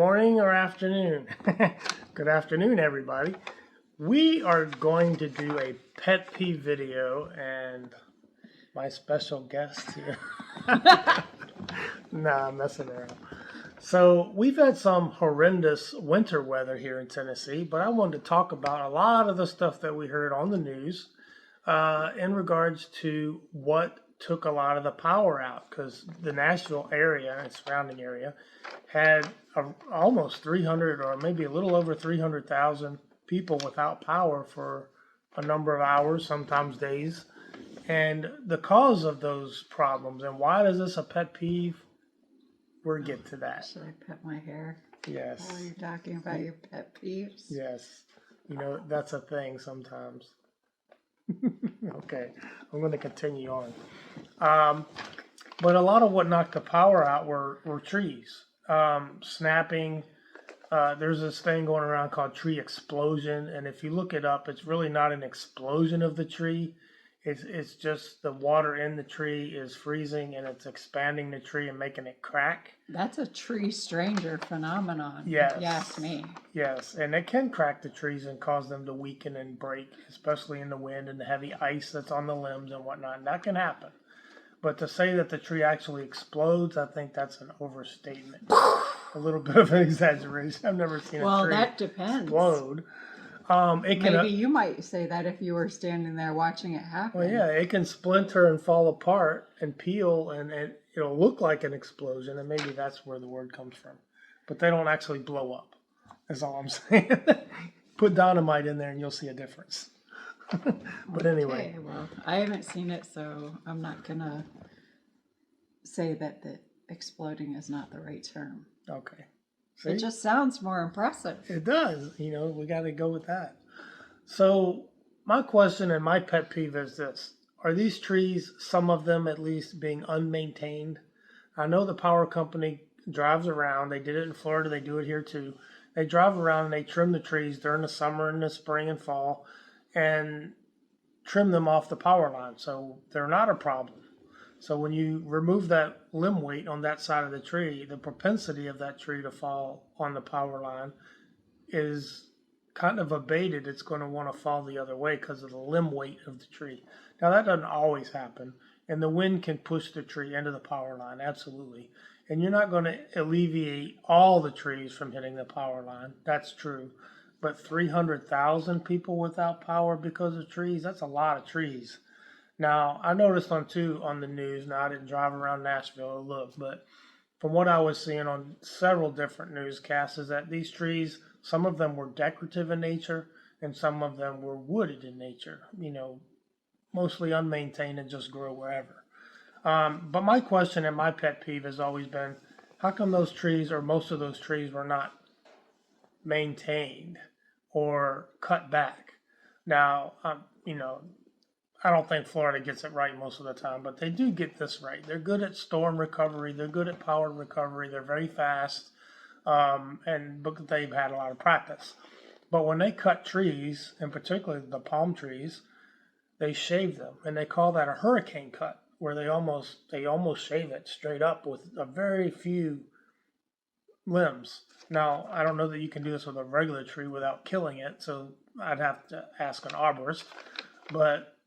morning or afternoon. Good afternoon, everybody. We are going to do a pet peeve video, and my special guest here. Nah, I'm messing around. So we've had some horrendous winter weather here in Tennessee, but I wanted to talk about a lot of the stuff that we heard on the news in regards to what took a lot of the power out, because the Nashville area and surrounding area had almost 300 or maybe a little over 300,000 people without power for a number of hours, sometimes days. And the cause of those problems, and why is this a pet peeve? We'll get to that. Should I pet my hair? Yes. While you're talking about your pet peeves? Yes. You know, that's a thing sometimes. Okay, I'm going to continue on. But a lot of what knocked the power out were trees. Snapping. There's this thing going around called tree explosion. And if you look it up, it's really not an explosion of the tree. It's just the water in the tree is freezing and it's expanding the tree and making it crack. That's a tree stranger phenomenon. Yes. If you ask me. Yes, and it can crack the trees and cause them to weaken and break, especially in the wind and the heavy ice that's on the limbs and whatnot. And that can happen. But to say that the tree actually explodes, I think that's an overstatement. A little bit of an exaggeration. I've never seen a tree that depends. explode. Maybe you might say that if you were standing there watching it happen. Well, yeah, it can splinter and fall apart and peel, and it'll look like an explosion, and maybe that's where the word comes from. But they don't actually blow up, is all I'm saying. Put dynamite in there and you'll see a difference. But anyway. Okay, well, I haven't seen it, so I'm not going to say that the exploding is not the right term. Okay. See? It just sounds more impressive. It does. You know, we got to go with that. So my question and my pet peeve is this. Are these trees, some of them at least, being unmaintained? I know the power company drives around. They did it in Florida. They do it here too. They drive around and they trim the trees during the summer and the spring and fall and trim them off the power line. So they're not a problem. So when you remove that limb weight on that side of the tree, the propensity of that tree to fall on the power line is kind of abated. It's going to want to fall the other way because of the limb weight of the tree. Now that doesn't always happen, and the wind can push the tree into the power line, absolutely. And you're not going to alleviate all the trees from hitting the power line. That's true. But 300,000 people without power because of trees, that's a lot of trees. Now, I noticed on the news, now I didn't drive around Nashville to look, but from what I was seeing on several different newscasts is that these trees, some of them were decorative in nature and some of them were wooded in nature, you know, mostly unmaintained and just grow wherever. But my question and my pet peeve has always been, how come those trees or most of those trees were not maintained or cut back? Now, you know, I don't think Florida gets it right most of the time, but they do get this right. They're good at storm recovery. They're good at power recovery. They're very fast, and they've had a lot of practice. But when they cut trees, and particularly the palm trees, they shave them, and they call that a hurricane cut, where they almost shave it straight up with a very few limbs. Now, I don't know that you can do this with a regular tree without killing it, so I'd have to ask an arborist, but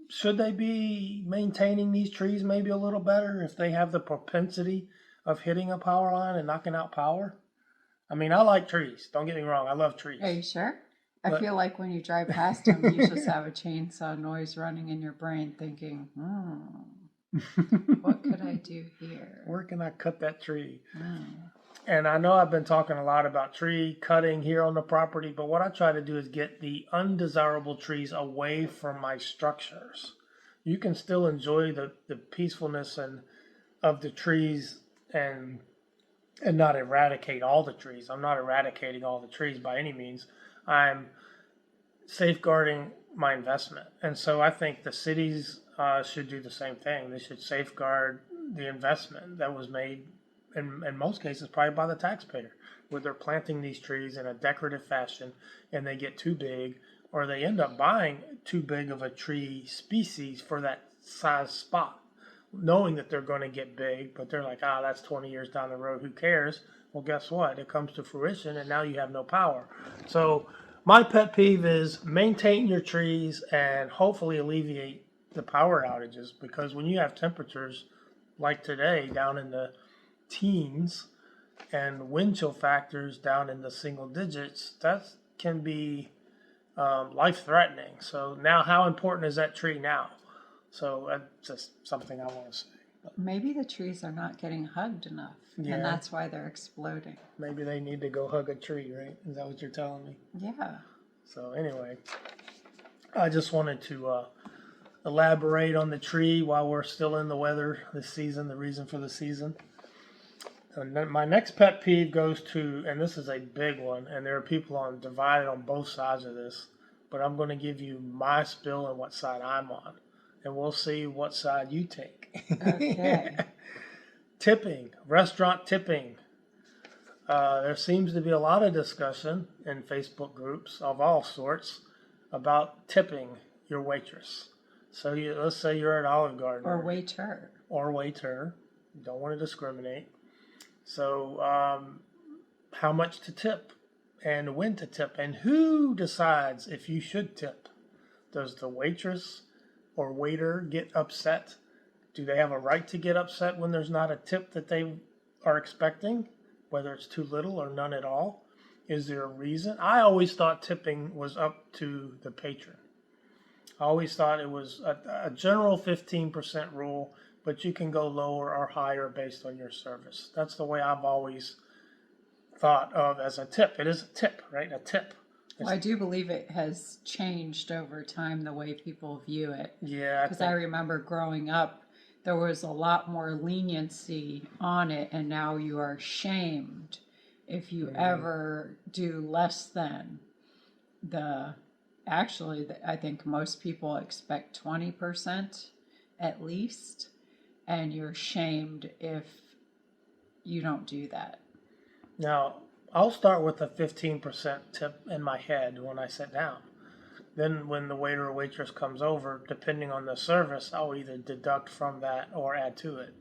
should they be maintaining these trees maybe a little better if they have the propensity of hitting a power line and knocking out power? I mean, I like trees. Don't get me wrong. I love trees. Are you sure? I feel like when you drive past them, you just have a chainsaw noise running in your brain thinking, what could I do here? Where can I cut that tree? And I know I've been talking a lot about tree cutting here on the property, but what I try to do is get the undesirable trees away from my structures. You can still enjoy the peacefulness of the trees and not eradicate all the trees. I'm not eradicating all the trees by any means. I'm safeguarding my investment. And so I think the cities should do the same thing. They should safeguard the investment that was made in most cases probably by the taxpayer, where they're planting these trees in a decorative fashion and they get too big, or they end up buying too big of a tree species for that size spot. knowing that they're going to get big, but they're like, that's 20 years down the road. Who cares? Well, guess what? It comes to fruition, and now you have no power. So my pet peeve is maintain your trees and hopefully alleviate the power outages, because when you have temperatures like today down in the teens and wind chill factors down in the single digits, that can be life threatening. So now, how important is that tree now? So that's just something I want to say. Maybe the trees are not getting hugged enough, Yeah. and that's why they're exploding. Maybe they need to go hug a tree, right? Is that what you're telling me? Yeah. So anyway, I just wanted to elaborate on the tree while we're still in the weather this season, the reason for the season. And then my next pet peeve goes to, and this is a big one, and there are people divided on both sides of this, but I'm going to give you my spill and what side I'm on, and we'll see what side you take. Okay. Tipping, restaurant tipping. There seems to be a lot of discussion in Facebook groups of all sorts about tipping your waitress. So let's say you're at Olive Garden. Or waiter. Or waiter. You don't want to discriminate. So how much to tip and when to tip, and who decides if you should tip? Does the waitress or waiter get upset? Do they have a right to get upset when there's not a tip that they are expecting, whether it's too little or none at all? Is there a reason? I always thought tipping was up to the patron. I always thought it was a general 15% rule, but you can go lower or higher based on your service. That's the way I've always thought of as a tip. It is a tip, right? A tip. Well, I do believe it has changed over time, the way people view it. Yeah. Because I remember growing up, there was a lot more leniency on it, and now you are shamed if you ever do less than I think most people expect 20% at least, and you're shamed if you don't do that. Now, I'll start with a 15% tip in my head when I sit down. Then when the waiter or waitress comes over, depending on the service, I'll either deduct from that or add to it.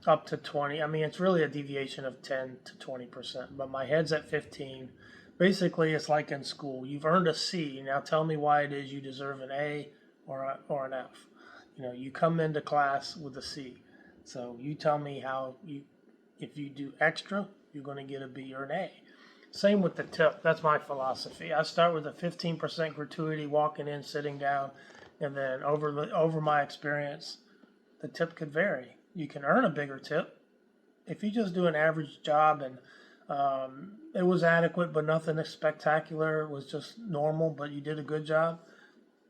Up to 20. I mean, it's really a deviation of 10 to 20%, but my head's at 15. Basically, it's like in school. You've earned a C. Now tell me why it is you deserve an A or an F. You come into class with a C. So you tell me if you do extra, you're going to get a B or an A. Same with the tip. That's my philosophy. I start with a 15% gratuity, walking in, sitting down, and then over my experience, the tip could vary. You can earn a bigger tip if you just do an average job and it was adequate, but nothing spectacular. It was just normal, but you did a good job.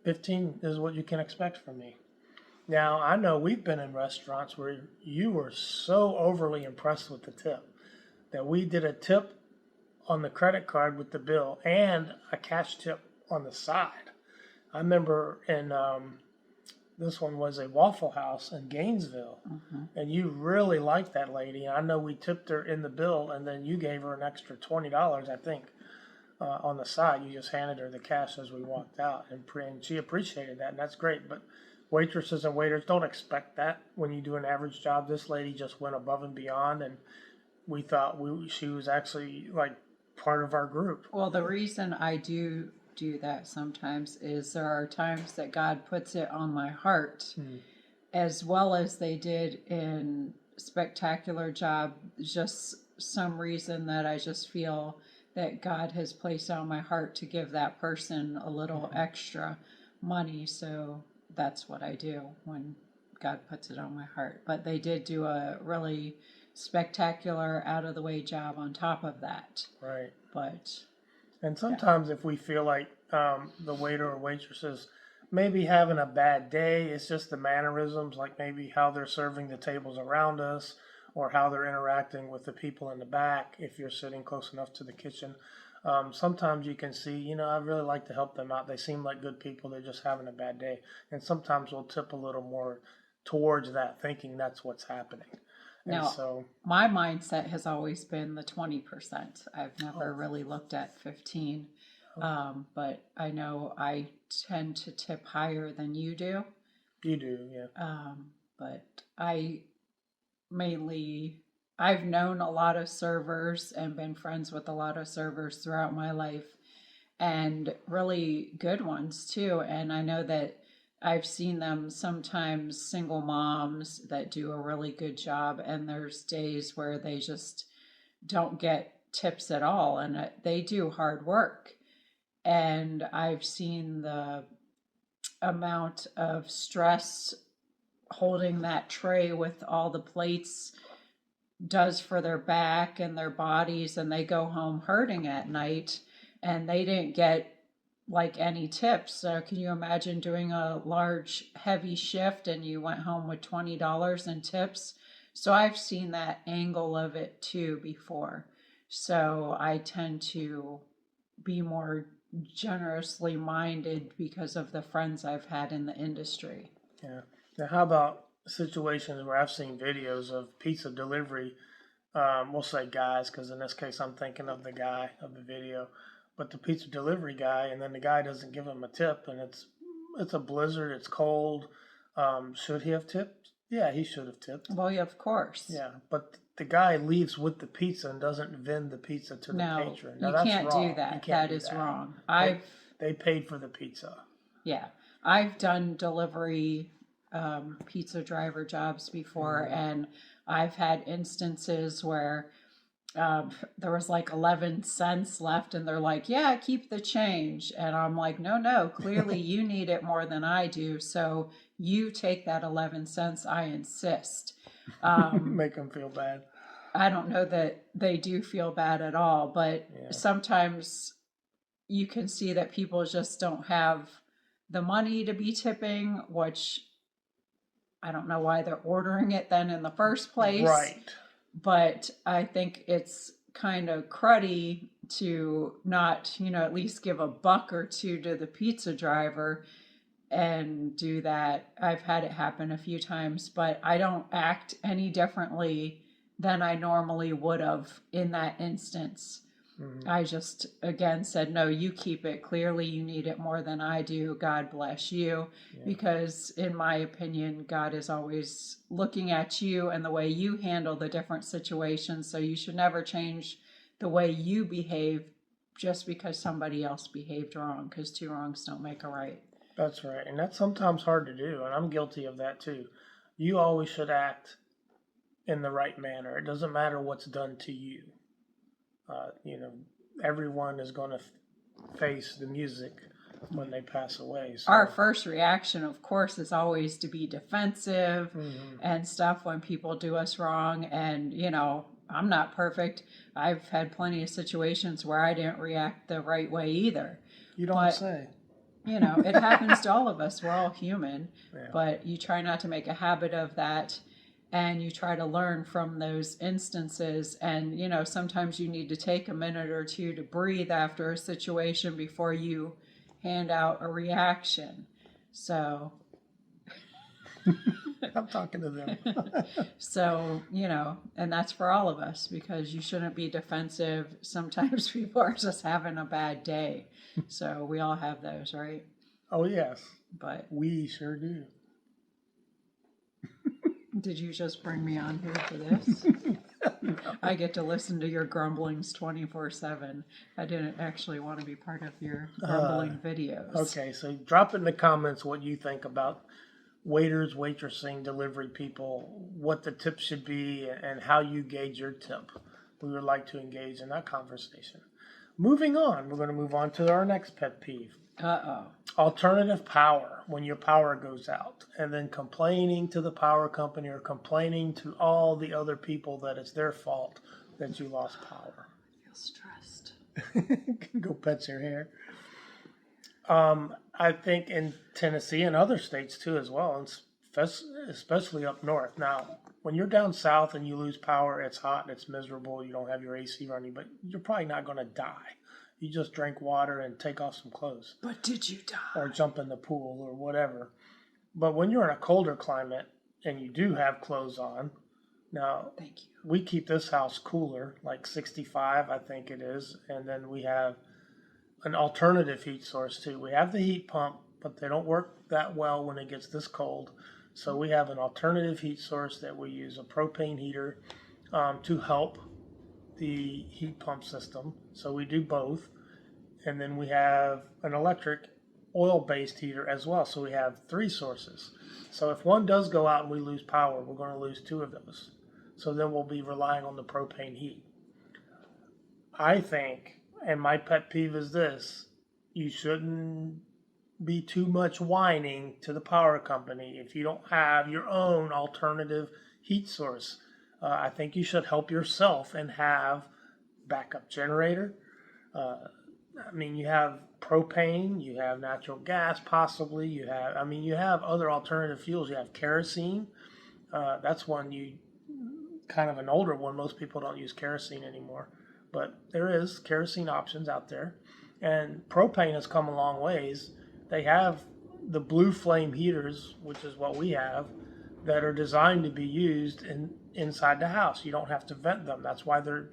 15 is what you can expect from me. Now, I know we've been in restaurants where you were so overly impressed with the tip that we did a tip on the credit card with the bill and a cash tip on the side. I remember this one was a Waffle House in Gainesville, and you really liked that lady. I know we tipped her in the bill, and then you gave her an extra $20, I think, on the side. You just handed her the cash as we walked out, and she appreciated that, and that's great. But waitresses and waiters don't expect that when you do an average job. This lady just went above and beyond, and we thought she was actually like part of our group. Well, the reason I do that sometimes is there are times that God puts it on my heart, as well as they did in Spectacular Job. Just some reason that I just feel that God has placed on my heart to give that person a little extra money. So that's what I do when God puts it on my heart. But they did do a really spectacular, out of the way job on top of that. Right. And sometimes if we feel like the waiter or waitresses maybe having a bad day, it's just the mannerisms, like maybe how they're serving the tables around us or how they're interacting with the people in the back if you're sitting close enough to the kitchen. Sometimes you can see, I really like to help them out. They seem like good people. They're just having a bad day. And sometimes we'll tip a little more towards that, thinking that's what's happening. Now, my mindset has always been the 20%. I've never really looked at 15, but I know I tend to tip higher than you do. You do, yeah. But I mainly, I've known a lot of servers and been friends with a lot of servers throughout my life, and really good ones too. And I know that I've seen them sometimes single moms that do a really good job, and there's days where they just don't get tips at all, and they do hard work. And I've seen the amount of stress holding that tray with all the plates does for their back and their bodies, and they go home hurting at night, and they didn't get like any tips. So can you imagine doing a large heavy shift and you went home with $20 in tips? So I've seen that angle of it too before. So I tend to be more generously minded because of the friends I've had in the industry. Yeah. Now, how about situations where I've seen videos of pizza delivery? We'll say guys, because in this case, I'm thinking of the guy of the video, but the pizza delivery guy, and then the guy doesn't give him a tip, and it's a blizzard, it's cold. Should he have tipped? Yeah, he should have tipped. Well, yeah, of course. Yeah, but the guy leaves with the pizza and doesn't vend the pizza to the No, patron. Now, you that's can't wrong. do that. You can't That do is that. wrong. They paid for the pizza. Yeah, I've done delivery pizza driver jobs before, and I've had instances where there was like 11 cents left, and they're like, yeah, keep the change. And I'm like, no, clearly you need it more than I do. So you take that 11 cents. I insist. Make them feel bad. I don't know that they do feel bad at all, but sometimes you can see that people just don't have the money to be tipping, which I don't know why they're ordering it then in the first place. Right. But I think it's kind of cruddy to not, at least give a buck or two to the pizza driver and do that. I've had it happen a few times, but I don't act any differently than I normally would have in that instance. I just, again, said, no, you keep it. Clearly, you need it more than I do. God bless you. Yeah. Because, in my opinion, God is always looking at you and the way you handle the different situations. So you should never change the way you behave just because somebody else behaved wrong, because two wrongs don't make a right. That's right. And that's sometimes hard to do. And I'm guilty of that too. You always should act in the right manner. It doesn't matter what's done to you. Everyone is going to face the music when they pass away. So. Our first reaction, of course, is always to be defensive and stuff when people do us wrong. And, I'm not perfect. I've had plenty of situations where I didn't react the right way either. You don't say. It happens to all of us. We're all human. Yeah. But you try not to make a habit of that. And you try to learn from those instances. And, sometimes you need to take a minute or two to breathe after a situation before you hand out a reaction. So I'm talking to them. So, and that's for all of us, because you shouldn't be defensive. Sometimes people are just having a bad day. So we all have those, right? Oh, yes. But we sure do. Did you just bring me on here for this? No. I get to listen to your grumblings 24/7. I didn't actually want to be part of your grumbling videos. Okay, so drop in the comments what you think about waiters, waitressing, delivery people, what the tip should be, and how you gauge your tip. We would like to engage in that conversation. Moving on, we're going to move on to our next pet peeve. Alternative power, when your power goes out, and then complaining to the power company or complaining to all the other people that it's their fault that you lost power. I feel stressed. Go pet your hair. I think in Tennessee and other states too as well, and especially up north. Now, when you're down south and you lose power, it's hot and it's miserable, you don't have your AC running, but you're probably not going to die. You just drink water and take off some clothes. But did you die? Or jump in the pool or whatever. But when you're in a colder climate and you do have clothes on, now thank you. We keep this house cooler, like 65, I think it is. And then we have an alternative heat source too. We have the heat pump, but they don't work that well when it gets this cold. So we have an alternative heat source that we use, a propane heater, to help the heat pump system. So we do both. And then we have an electric oil-based heater as well. So we have three sources. So if one does go out and we lose power, we're going to lose two of those. So then we'll be relying on the propane heat. I think, and my pet peeve is this, you shouldn't be too much whining to the power company if you don't have your own alternative heat source. I think you should help yourself and have backup generator. I mean, you have propane, you have natural gas, possibly. You have other alternative fuels. You have kerosene. That's one kind of an older one. Most people don't use kerosene anymore, but there is kerosene options out there. And propane has come a long ways. They have the blue flame heaters, which is what we have, that are designed to be used inside the house. You don't have to vent them. That's why they're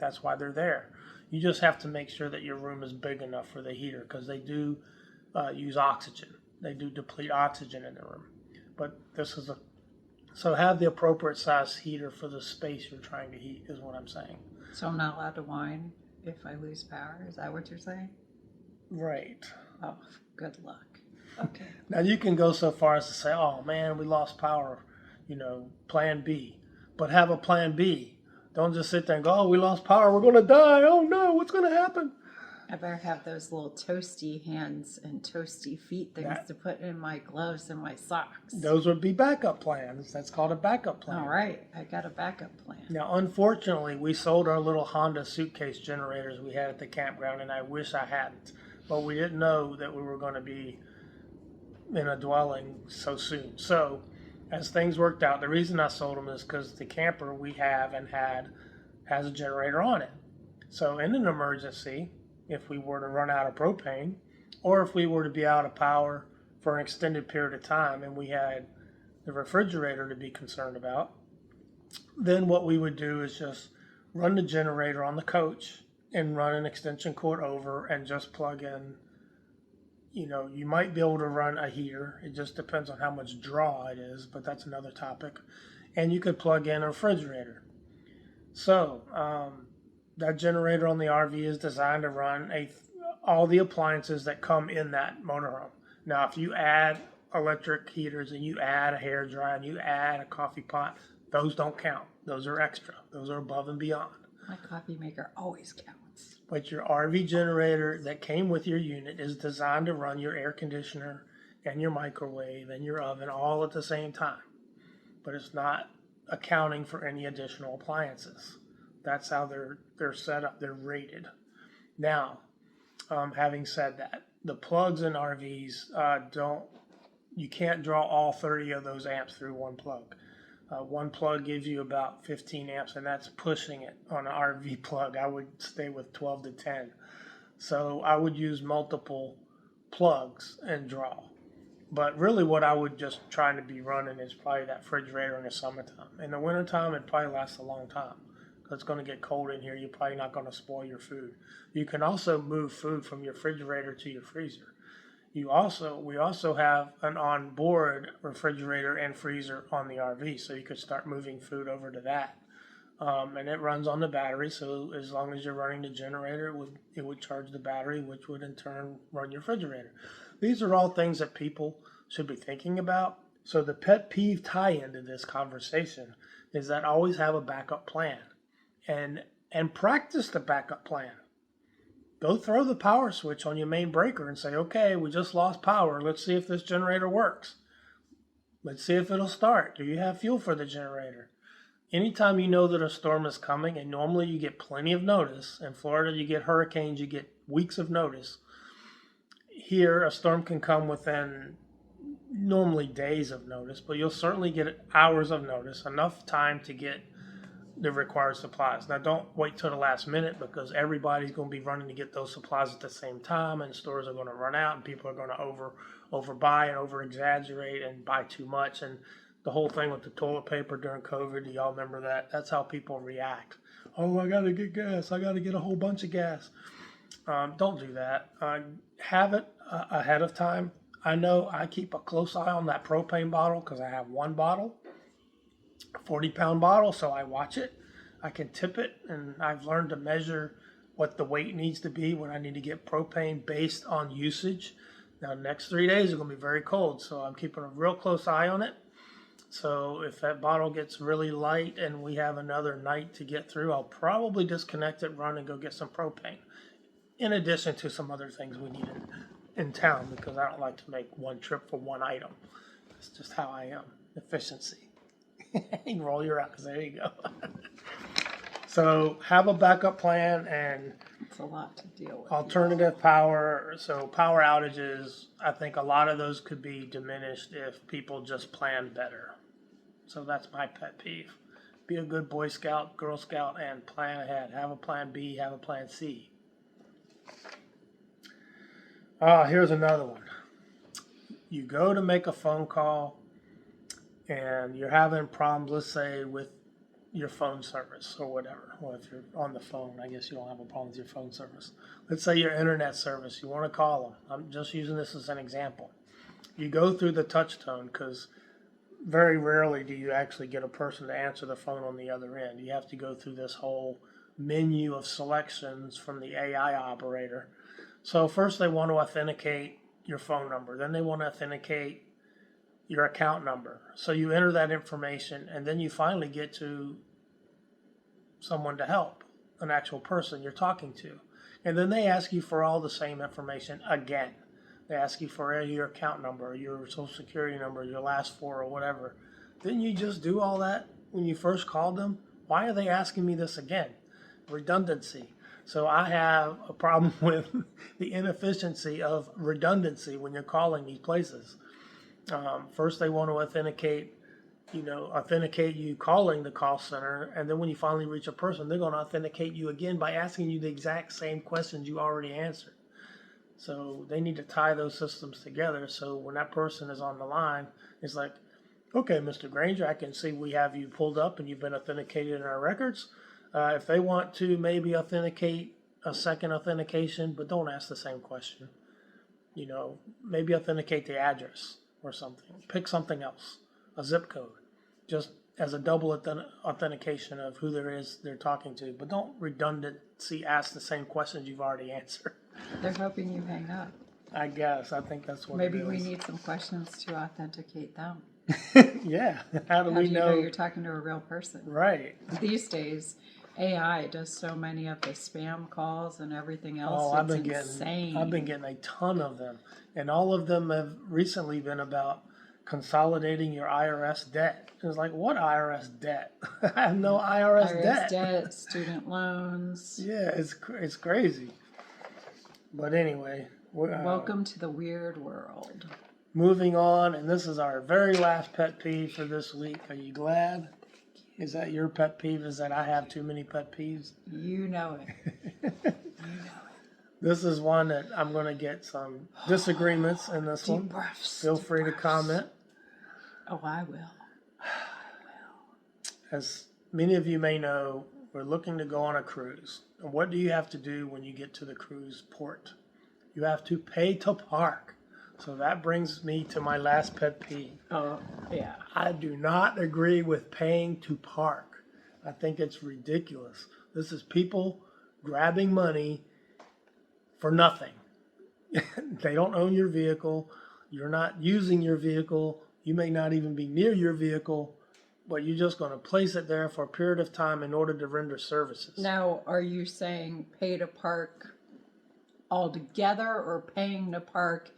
there. You just have to make sure that your room is big enough for the heater, because they do use oxygen. They do deplete oxygen in the room. But so have the appropriate size heater for the space you're trying to heat is what I'm saying. So I'm not allowed to whine if I lose power? Is that what you're saying? Right. Oh, good luck. Okay. Now you can go so far as to say, oh man, we lost power, plan B. But have a plan B. Don't just sit there and go, oh, we lost power, we're going to die. Oh no, what's going to happen? I better have those little toasty hands and toasty feet things to put in my gloves and my socks. Those would be backup plans. That's called a backup plan. All right, I got a backup plan. Now, unfortunately, we sold our little Honda suitcase generators we had at the campground, and I wish I hadn't. But we didn't know that we were going to be in a dwelling so soon. So, as things worked out, the reason I sold them is because the camper we have and had has a generator on it. So, in an emergency, if we were to run out of propane, or if we were to be out of power for an extended period of time and we had the refrigerator to be concerned about, then what we would do is just run the generator on the coach and run an extension cord over and just plug in. You might be able to run a heater. It just depends on how much draw it is, but that's another topic. And you could plug in a refrigerator. So, that generator on the RV is designed to run all the appliances that come in that motorhome. Now, if you add electric heaters and you add a hair dryer and you add a coffee pot, those don't count. Those are extra. Those are above and beyond. My coffee maker always counts. But your RV generator that came with your unit is designed to run your air conditioner and your microwave and your oven all at the same time. But it's not accounting for any additional appliances. That's how they're set up. They're rated. Now, having said that, the plugs in RVs you can't draw all 30 of those amps through one plug. One plug gives you about 15 amps, and that's pushing it on an RV plug. I would stay with 12 to 10. So I would use multiple plugs and draw. But really what I would just try to be running is probably that refrigerator in the summertime. In the wintertime, it probably lasts a long time. It's going to get cold in here. You're probably not going to spoil your food. You can also move food from your refrigerator to your freezer. We also have an onboard refrigerator and freezer on the RV, so you could start moving food over to that. And it runs on the battery, so as long as you're running the generator, it would charge the battery, which would in turn run your refrigerator. These are all things that people should be thinking about. So the pet peeve tie-in to this conversation is that always have a backup plan. And practice the backup plan. Go throw the power switch on your main breaker and say, okay, we just lost power. Let's see if this generator works. Let's see if it'll start. Do you have fuel for the generator? Anytime you know that a storm is coming, and normally you get plenty of notice. In Florida, you get hurricanes, you get weeks of notice. Here, a storm can come within normally days of notice, but you'll certainly get hours of notice, enough time to get the required supplies. Now, don't wait till the last minute, because everybody's going to be running to get those supplies at the same time, and stores are going to run out, and people are going to overbuy and over exaggerate and buy too much. And the whole thing with the toilet paper during COVID, do y'all remember that? That's how people react. Oh, I got to get gas. I got to get a whole bunch of gas. Don't do that. Have it ahead of time. I know I keep a close eye on that propane bottle because I have one bottle, a 40-pound bottle, so I watch it. I can tip it, and I've learned to measure what the weight needs to be when I need to get propane based on usage. Now, the next 3 days are going to be very cold, so I'm keeping a real close eye on it. So if that bottle gets really light and we have another night to get through, I'll probably disconnect it, run and go get some propane. In addition to some other things we need in town, because I don't like to make one trip for one item. That's just how I am. Efficiency. You roll your eyes. There you go. So have a backup plan and It's a lot to deal with. alternative power. So power outages, I think a lot of those could be diminished if people just plan better. So that's my pet peeve. Be a good Boy Scout, Girl Scout, and plan ahead. Have a plan B, have a plan C. Here's another one. You go to make a phone call and you're having problems, let's say, with your phone service or whatever. Well, if you're on the phone, I guess you don't have a problem with your phone service. Let's say your internet service, you want to call them. I'm just using this as an example. You go through the touch tone because very rarely do you actually get a person to answer the phone on the other end. You have to go through this whole menu of selections from the AI operator. So first they want to authenticate your phone number. Then they want to authenticate your account number. So you enter that information and then you finally get to someone to help, an actual person you're talking to. And then they ask you for all the same information again. They ask you for your account number, your social security number, your last four or whatever. Didn't you just do all that when you first called them? Why are they asking me this again? Redundancy. So I have a problem with the inefficiency of redundancy when you're calling these places. First they want to authenticate you calling the call center, and then when you finally reach a person, they're going to authenticate you again by asking you the exact same questions you already answered. So they need to tie those systems together so when that person is on the line, it's like, okay, Mr. Granger, I can see we have you pulled up and you've been authenticated in our records. If they want to maybe authenticate a second authentication, but don't ask the same question. Maybe authenticate the address or something. Pick something else, a zip code, just as a double authentication of who they're talking to. But don't redundancy ask the same questions you've already answered. They're hoping you hang up. I guess. I think that's what Maybe it is. we need some questions to authenticate them. Yeah. How do How we do you know know? you're talking to a real person? Right. These days, AI does so many of the spam calls and everything else. Oh, I've been getting a ton of them. And all of them have recently been about consolidating your IRS debt. It's like, what IRS debt? I have no IRS debt. student loans. Yeah, it's crazy. But anyway, Welcome to the weird world. Moving on, and this is our very last pet peeve for this week. Are you glad? Is that your pet peeve? Is that I have too many pet peeves? You know it. This is one that I'm going to get some disagreements in this Deep one. breaths. Feel free to comment. Oh, I will. As many of you may know, we're looking to go on a cruise. And what do you have to do when you get to the cruise port? You have to pay to park. So that brings me to my last pet peeve. Oh, yeah. I do not agree with paying to park. I think it's ridiculous. This is people grabbing money for nothing. They don't own your vehicle. You're not using your vehicle. You may not even be near your vehicle, but you're just going to place it there for a period of time in order to render services. Now, are you saying pay to park altogether or paying to park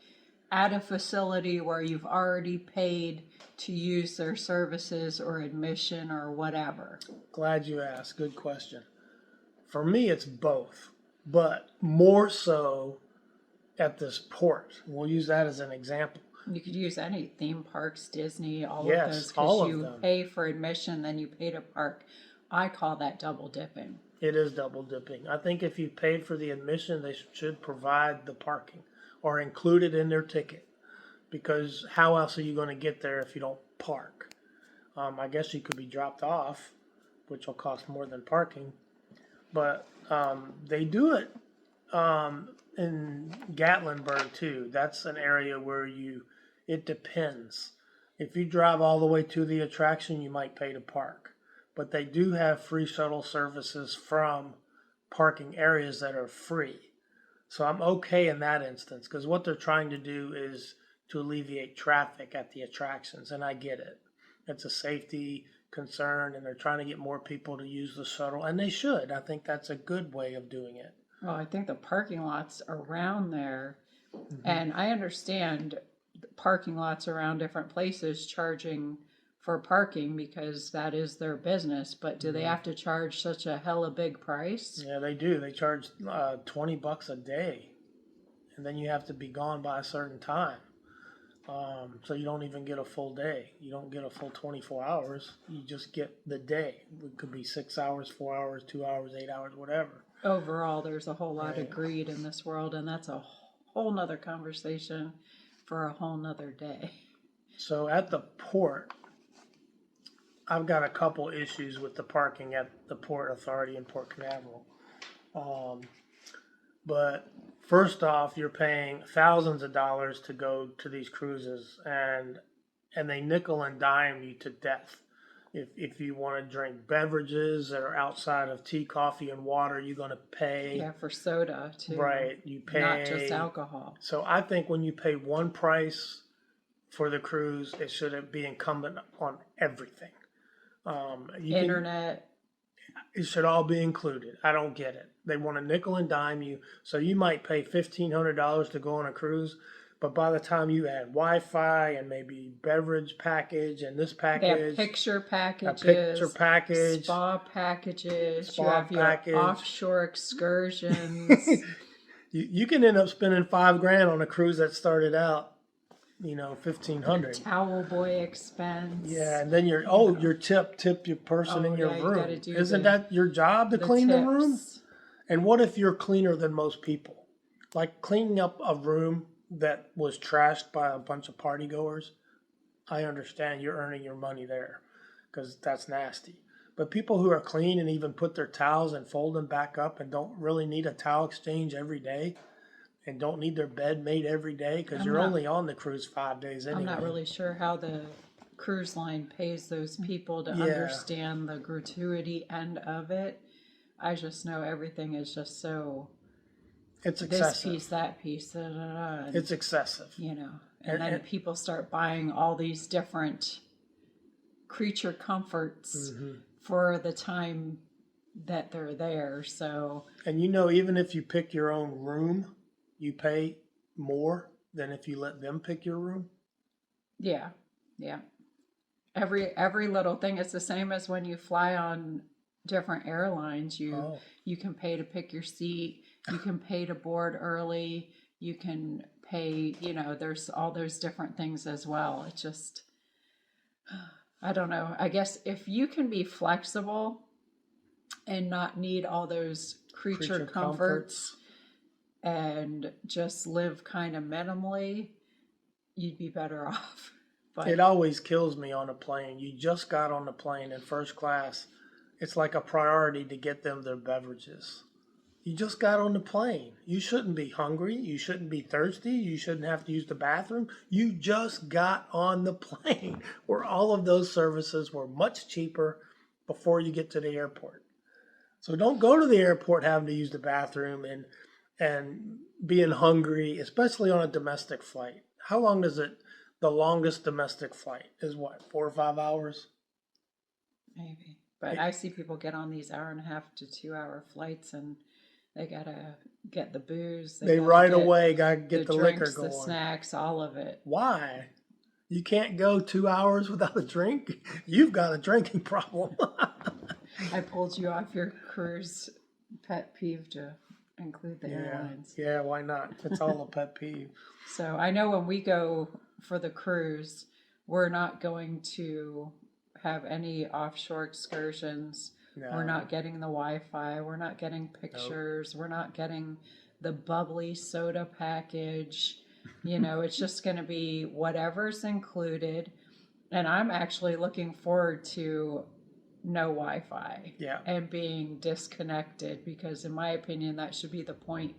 at a facility where you've already paid to use their services or admission or whatever? Glad you asked. Good question. For me, it's both, but more so at this port. We'll use that as an example. You could use any theme parks, Disney, all Yes, of those, all because of you them. pay for admission, then you pay to park. I call that double dipping. It is double dipping. I think if you paid for the admission, they should provide the parking or include it in their ticket, because how else are you going to get there if you don't park? I guess you could be dropped off, which will cost more than parking, but they do it in Gatlinburg too, that's an area where it depends. If you drive all the way to the attraction, you might pay to park. But they do have free shuttle services from parking areas that are free. So I'm okay in that instance because what they're trying to do is to alleviate traffic at the attractions, and I get it. It's a safety concern, and they're trying to get more people to use the shuttle, and they should. I think that's a good way of doing it. Well, I think the parking lots around there, and I understand parking lots around different places charging for parking because that is their business, but do they have to charge such a hella big price? Yeah, they do. They charge $20 a day, and then you have to be gone by a certain time. So you don't even get a full day. You don't get a full 24 hours. You just get the day. It could be 6 hours, 4 hours, 2 hours, 8 hours, whatever. Overall, there's a whole lot Right. of greed in this world, and that's a whole nother conversation for a whole nother day. So at the port, I've got a couple issues with the parking at the Port Authority in Port Canaveral. But first off, you're paying thousands of dollars to go to these cruises, and they nickel and dime you to death. If you want to drink beverages that are outside of tea, coffee, and water, you're going to pay. Yeah, for soda too. Right, you pay. Not just alcohol. So I think when you pay one price for the cruise, it should be incumbent on everything. Internet. It should all be included. I don't get it. They want to nickel and dime you. So you might pay $1,500 to go on a cruise, but by the time you add Wi-Fi and maybe beverage package and this They package, have picture packages, spa packages, spa you have package. your offshore excursions. you can end up spending $5,000 on a cruise that started out, $1,500. Towel boy expense. Yeah, and then your tip your person in your you room. gotta do Isn't that your job to clean the room? tips. And what if you're cleaner than most people? Like cleaning up a room that was trashed by a bunch of party goers. I understand you're earning your money there because that's nasty. But people who are clean and even put their towels and fold them back up and don't really need a towel exchange every day and don't need their bed made every day because you're only on the cruise 5 days anyway. I'm not really sure how the cruise line pays those people to Yeah. understand the gratuity end of it. I just know everything is just so It's this excessive. piece, that piece, and, It's excessive. and then people start buying all these different creature comforts for the time that they're there. So, And even if you pick your own room, you pay more than if you let them pick your room. yeah. Every little thing. It's the same as when you fly on different airlines. You can pay to pick your seat. You can pay to board early. You can pay. There's all those different things as well. It's just, I don't know. I guess if you can be flexible and not need all those creature comforts and just live kind of minimally, you'd be better off. But It always kills me on a plane. You just got on the plane in first class. It's like a priority to get them their beverages. You just got on the plane. You shouldn't be hungry. You shouldn't be thirsty. You shouldn't have to use the bathroom. You just got on the plane where all of those services were much cheaper before you get to the airport. So don't go to the airport having to use the bathroom and being hungry, especially on a domestic flight. How long does the longest domestic flight is what, 4 or 5 hours? maybe. But I see people get on these 1.5 to 2 hour flights and they gotta get the booze. They gotta right get away got to get the liquor drinks, going. the snacks, all of it. Why? You can't go 2 hours without a drink? You've got a drinking problem. I pulled you off your cruise pet peeve to include the airlines. Yeah, why not? It's all a pet peeve. So I know when we go for the cruise, we're not going to have any offshore excursions. No. We're not getting the Wi-Fi. We're not getting pictures. We're not getting the bubbly soda package. It's just going to be whatever's included. And I'm actually looking forward to no Wi-Fi Yeah. and being disconnected because in my opinion, that should be the point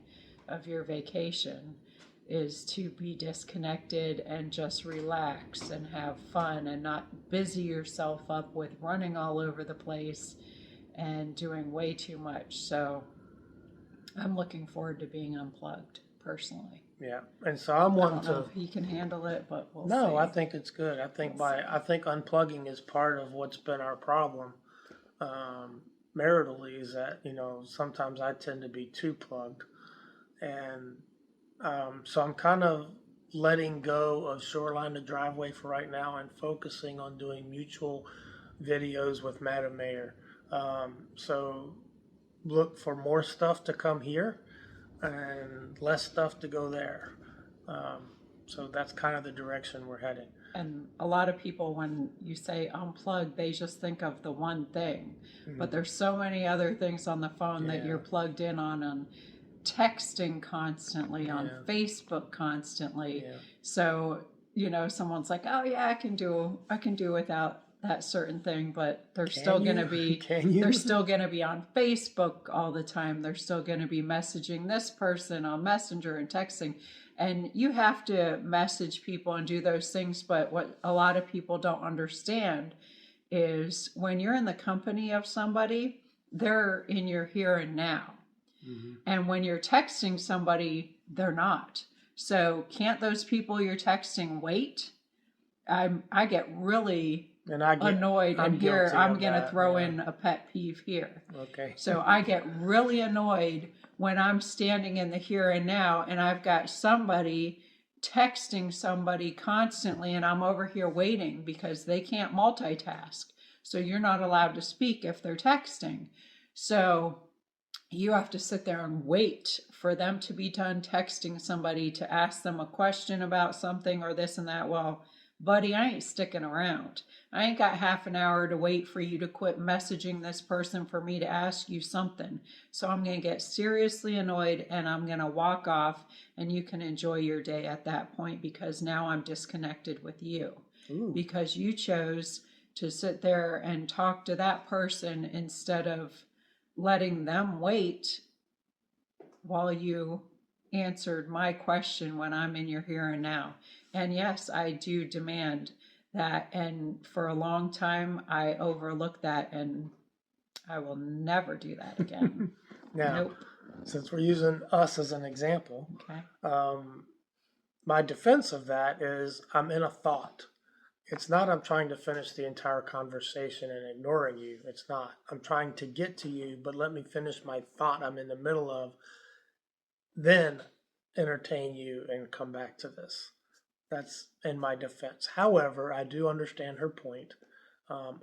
of your vacation is to be disconnected and just relax and have fun and not busy yourself up with running all over the place and doing way too much. So I'm looking forward to being unplugged personally. Yeah, and so I'm I wanting don't know to. if he can handle it, but we'll No, see. I think it's good. I think unplugging is part of what's been our problem maritally. Is that sometimes I tend to be too plugged, and so I'm kind of letting go of Shoreline to Driveway for right now and focusing on doing mutual videos with Madam Mayor. So look for more stuff to come here and less stuff to go there. So that's kind of the direction we're heading. And a lot of people, when you say unplug, they just think of the one thing. But there's so many other things on the phone that you're plugged in on texting constantly, on Facebook constantly. Yeah. So, someone's like, oh yeah, I can do without that certain thing, but they're still going to be they're still going to be on Facebook all the time. They're still going to be messaging this person on Messenger and texting. And you have to message people and do those things, but what a lot of people don't understand is when you're in the company of somebody, they're in your here and now. And when you're texting somebody, they're not. So can't those people you're texting wait? I get really annoyed, and here I'm going to throw in a pet peeve here. Okay. So I get really annoyed when I'm standing in the here and now and I've got somebody texting somebody constantly and I'm over here waiting because they can't multitask. So you're not allowed to speak if they're texting. So you have to sit there and wait for them to be done texting somebody to ask them a question about something or this and that. Well, buddy, I ain't sticking around. I ain't got half an hour to wait for you to quit messaging this person for me to ask you something. So I'm going to get seriously annoyed and I'm going to walk off, and you can enjoy your day at that point because now I'm disconnected with you. Ooh. Because you chose to sit there and talk to that person instead of letting them wait while you answered my question when I'm in your here and now. And yes, I do demand that. And for a long time, I overlooked that, and I will never do that again. Now, nope. Since we're using us as an example, Okay. My defense of that is I'm in a thought. It's not I'm trying to finish the entire conversation and ignoring you. It's not. I'm trying to get to you, but let me finish my thought I'm in the middle of, then entertain you and come back to this. That's in my defense. However, I do understand her point.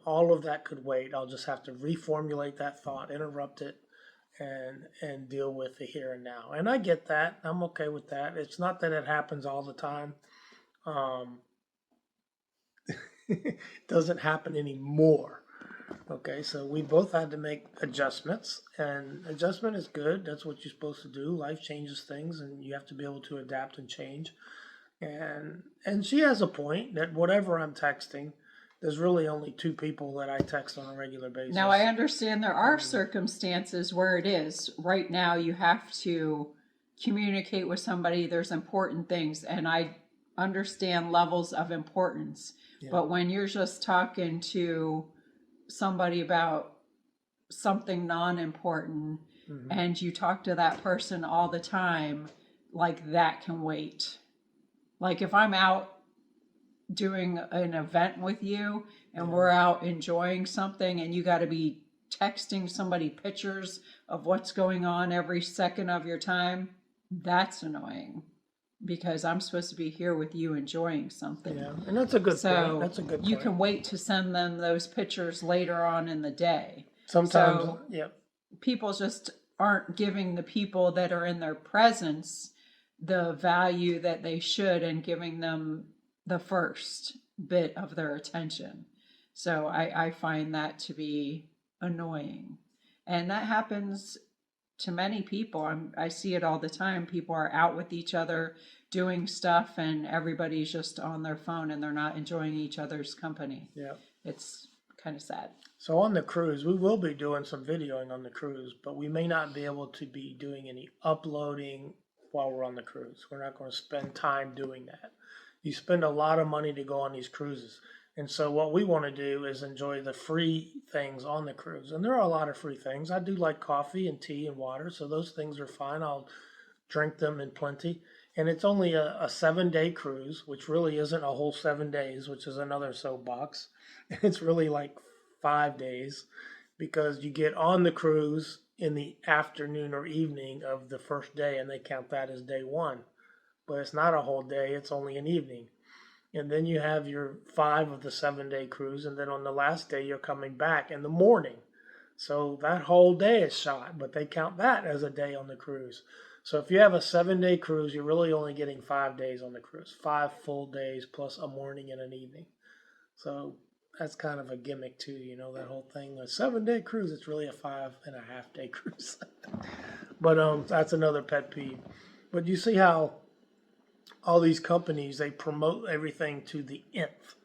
All of that could wait. I'll just have to reformulate that thought, interrupt it, and deal with the here and now. And I get that. I'm okay with that. It's not that it happens all the time. It doesn't happen anymore. Okay, so we both had to make adjustments, and adjustment is good. That's what you're supposed to do. Life changes things, and you have to be able to adapt and change. And she has a point that whatever I'm texting, there's really only two people that I text on a regular basis. Now, I understand there are circumstances where it is. Right now, you have to communicate with somebody. There's important things, and I understand levels of importance. Yeah. But when you're just talking to somebody about something non-important, and you talk to that person all the time, like that can wait. Like if I'm out doing an event with you and we're out enjoying something and you got to be texting somebody pictures of what's going on every second of your time, that's annoying because I'm supposed to be here with you enjoying something. Yeah, and that's a good point. That's a good point. You can wait to send them those pictures later on in the day. Sometimes, people just aren't giving the people that are in their presence the value that they should and giving them the first bit of their attention. So I find that to be annoying. And that happens to many people. I see it all the time. People are out with each other doing stuff and everybody's just on their phone and they're not enjoying each other's company. Yeah. It's kind of sad. So on the cruise, we will be doing some videoing on the cruise, but we may not be able to be doing any uploading while we're on the cruise. We're not going to spend time doing that. You spend a lot of money to go on these cruises. And so what we want to do is enjoy the free things on the cruise. And there are a lot of free things. I do like coffee and tea and water, so those things are fine. I'll drink them in plenty. And it's only a 7-day cruise, which really isn't a whole 7 days, which is another soapbox. It's really like 5 days because you get on the cruise in the afternoon or evening of the first day, and they count that as day one. But it's not a whole day, it's only an evening. And then you have your 5 of the 7-day cruise, and then on the last day, you're coming back in the morning. So that whole day is shot, but they count that as a day on the cruise. So if you have a 7-day cruise, you're really only getting 5 days on the cruise, 5 full days plus a morning and an evening. So that's kind of a gimmick too, that whole thing. A 7-day cruise, it's really a 5.5-day cruise. But that's another pet peeve. But you see how all these companies, they promote everything to the nth.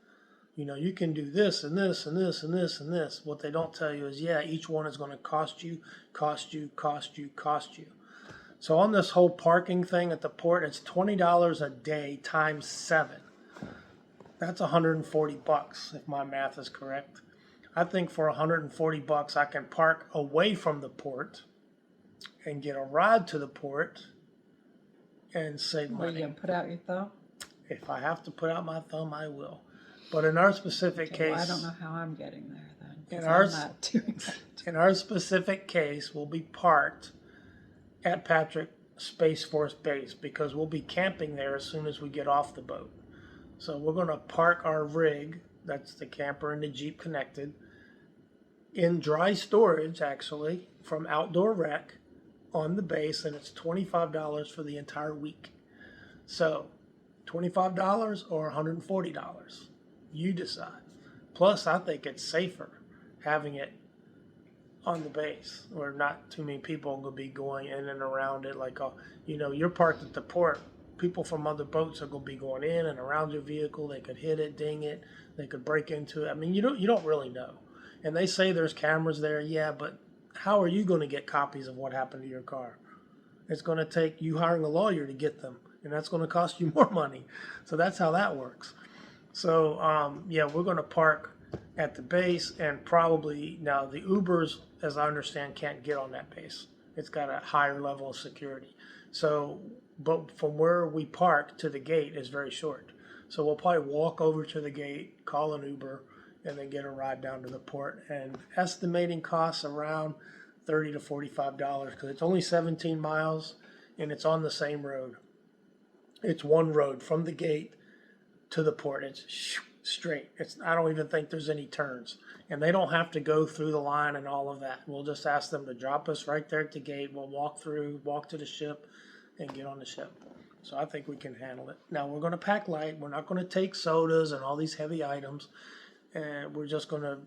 You can do this and this and this and this and this. What they don't tell you is, each one is going to cost you. So on this whole parking thing at the port, it's $20 a day times 7. That's $140 if my math is correct. I think for $140 I can park away from the port and get a ride to the port and save money. Are you going to put out your thumb? If I have to put out my thumb, I will. But in our specific case... Well, I don't know how I'm getting there then. I'm not doing that. In our specific case, we'll be parked at Patrick Space Force Base because we'll be camping there as soon as we get off the boat. So we're going to park our rig, that's the camper and the Jeep connected, in dry storage, actually, from Outdoor Rec on the base, and it's $25 for the entire week. So $25 or $140, you decide. Plus, I think it's safer having it on the base where not too many people will be going in and around it. Like, you're parked at the port. People from other boats are going to be going in and around your vehicle. They could hit it, ding it. They could break into it. I mean, you don't really know. And they say there's cameras there. Yeah, but how are you going to get copies of what happened to your car? It's going to take you hiring a lawyer to get them, and that's going to cost you more money. So that's how that works. So, we're going to park at the base, and probably now the Ubers, as I understand, can't get on that base. It's got a higher level of security. So, but from where we park to the gate is very short. So we'll probably walk over to the gate, call an Uber, and then get a ride down to the port. And estimating costs around $30 to $45 because it's only 17 miles and it's on the same road. It's one road from the gate to the port. It's straight. I don't even think there's any turns. And they don't have to go through the line and all of that. We'll just ask them to drop us right there at the gate. We'll walk to the ship, and get on the ship. So I think we can handle it. Now we're going to pack light. We're not going to take sodas and all these heavy items. And we're just going to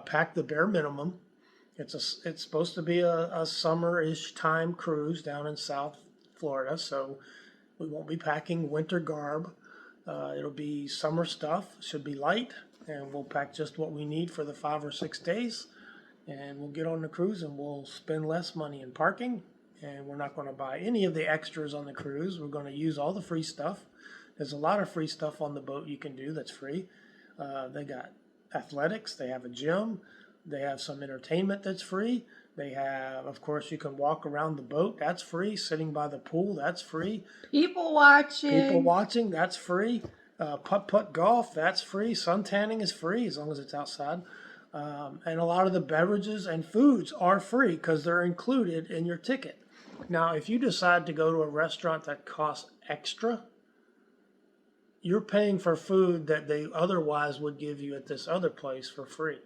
pack the bare minimum. It's supposed to be a summer-ish time cruise down in South Florida, so we won't be packing winter garb. It'll be summer stuff. Should be light, and we'll pack just what we need for the 5 or 6 days. And we'll get on the cruise, and we'll spend less money in parking. And we're not going to buy any of the extras on the cruise. We're going to use all the free stuff. There's a lot of free stuff on the boat you can do that's free. They got athletics. They have a gym. They have some entertainment that's free. They have, of course, you can walk around the boat. That's free. Sitting by the pool, that's free. People watching, that's free. Putt-putt golf, that's free. Sun tanning is free as long as it's outside. And a lot of the beverages and foods are free because they're included in your ticket. Now, if you decide to go to a restaurant that costs extra, you're paying for food that they otherwise would give you at this other place for free.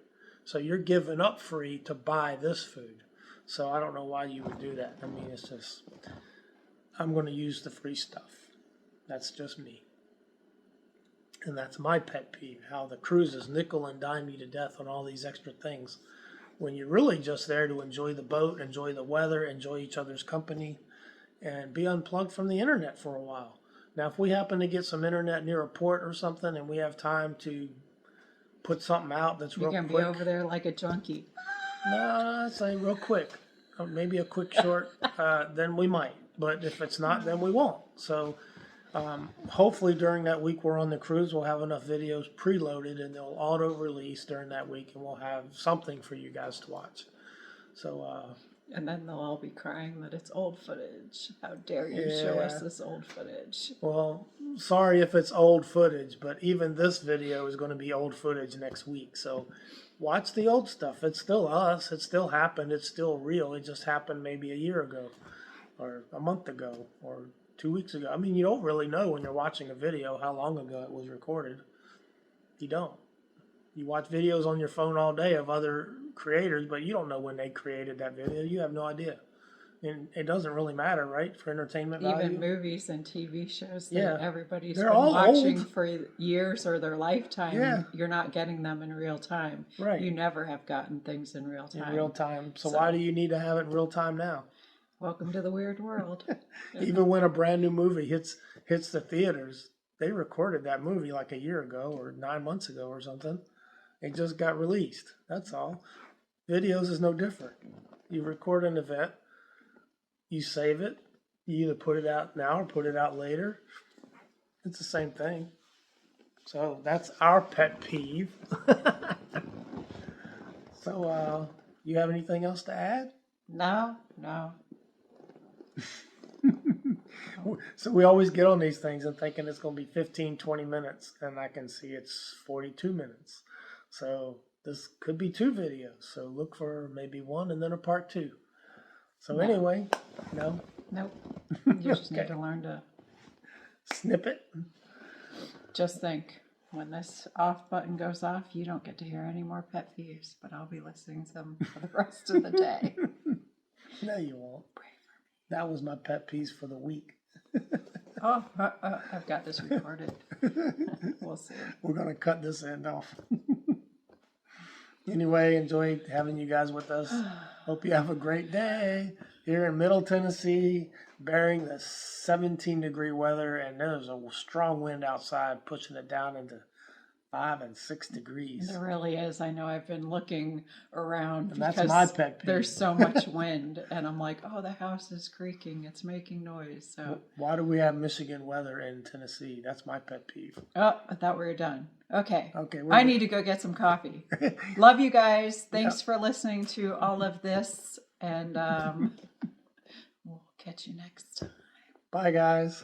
So you're giving up free to buy this food. So I don't know why you would do that. I mean, it's just, I'm going to use the free stuff. That's just me. And that's my pet peeve, how the cruises nickel and dime you to death on all these extra things when you're really just there to enjoy the boat, enjoy the weather, enjoy each other's company, and be unplugged from the internet for a while. Now, if we happen to get some internet near a port or something and we have time to put something out that's real quick. You're going to be over there like a junkie. No, I'd say real quick. Maybe a quick short, then we might. but if it's not, then we won't. So hopefully during that week we're on the cruise, we'll have enough videos preloaded and they'll auto-release during that week, and we'll have something for you guys to watch. So and then they'll all be crying that it's old footage. How dare you show us this old footage? well, sorry if it's old footage, but even this video is going to be old footage next week. So watch the old stuff. It's still us. It still happened. It's still real. It just happened maybe a year ago or a month ago or 2 weeks ago. I mean, you don't really know when you're watching a video how long ago it was recorded. You don't. You watch videos on your phone all day of other creators, but you don't know when they created that video. You have no idea. And it doesn't really matter, right, for entertainment value? Even movies and TV shows that Yeah. everybody's They're been all watching old. for years or their lifetime. Yeah. You're not getting them in real time. Right. You never have gotten things in real time. In real time. So So- why do you need to have it in real time now? Welcome to the weird world. Even when a brand new movie hits the theaters, they recorded that movie like a year ago or 9 months ago or something. It just got released. That's all. Videos is no different. You record an event, you save it, you either put it out now or put it out later. It's the same thing. So that's our pet peeve. So you have anything else to add? No. So we always get on these things and thinking it's going to be 15, 20 minutes, and I can see it's 42 minutes. So this could be 2 videos. So look for maybe 1 and then a part 2. So No. anyway, no Nope. You just Okay. need to learn to snippet. just think. When this off button goes off, you don't get to hear any more pet peeves, but I'll be listening to them for the rest of the day. No, you won't. That was my pet peeve for the week. Oh, I've got this recorded. We'll see. We're going to cut this end off. Anyway, enjoyed having you guys with us. Hope you have a great day here in Middle Tennessee, bearing the 17-degree weather, and there's a strong wind outside pushing it down into 5 and 6 degrees. There really is. I know I've been looking around And that's because my pet peeve. there's so much wind, and I'm like, oh, the house is creaking. It's making noise. So, Why do we have Michigan weather in Tennessee? That's my pet peeve. oh, I thought we were done. Okay. Okay. I need to go get some coffee. Love you guys. Thanks for listening to all of this, and we'll catch you next time. Bye, guys.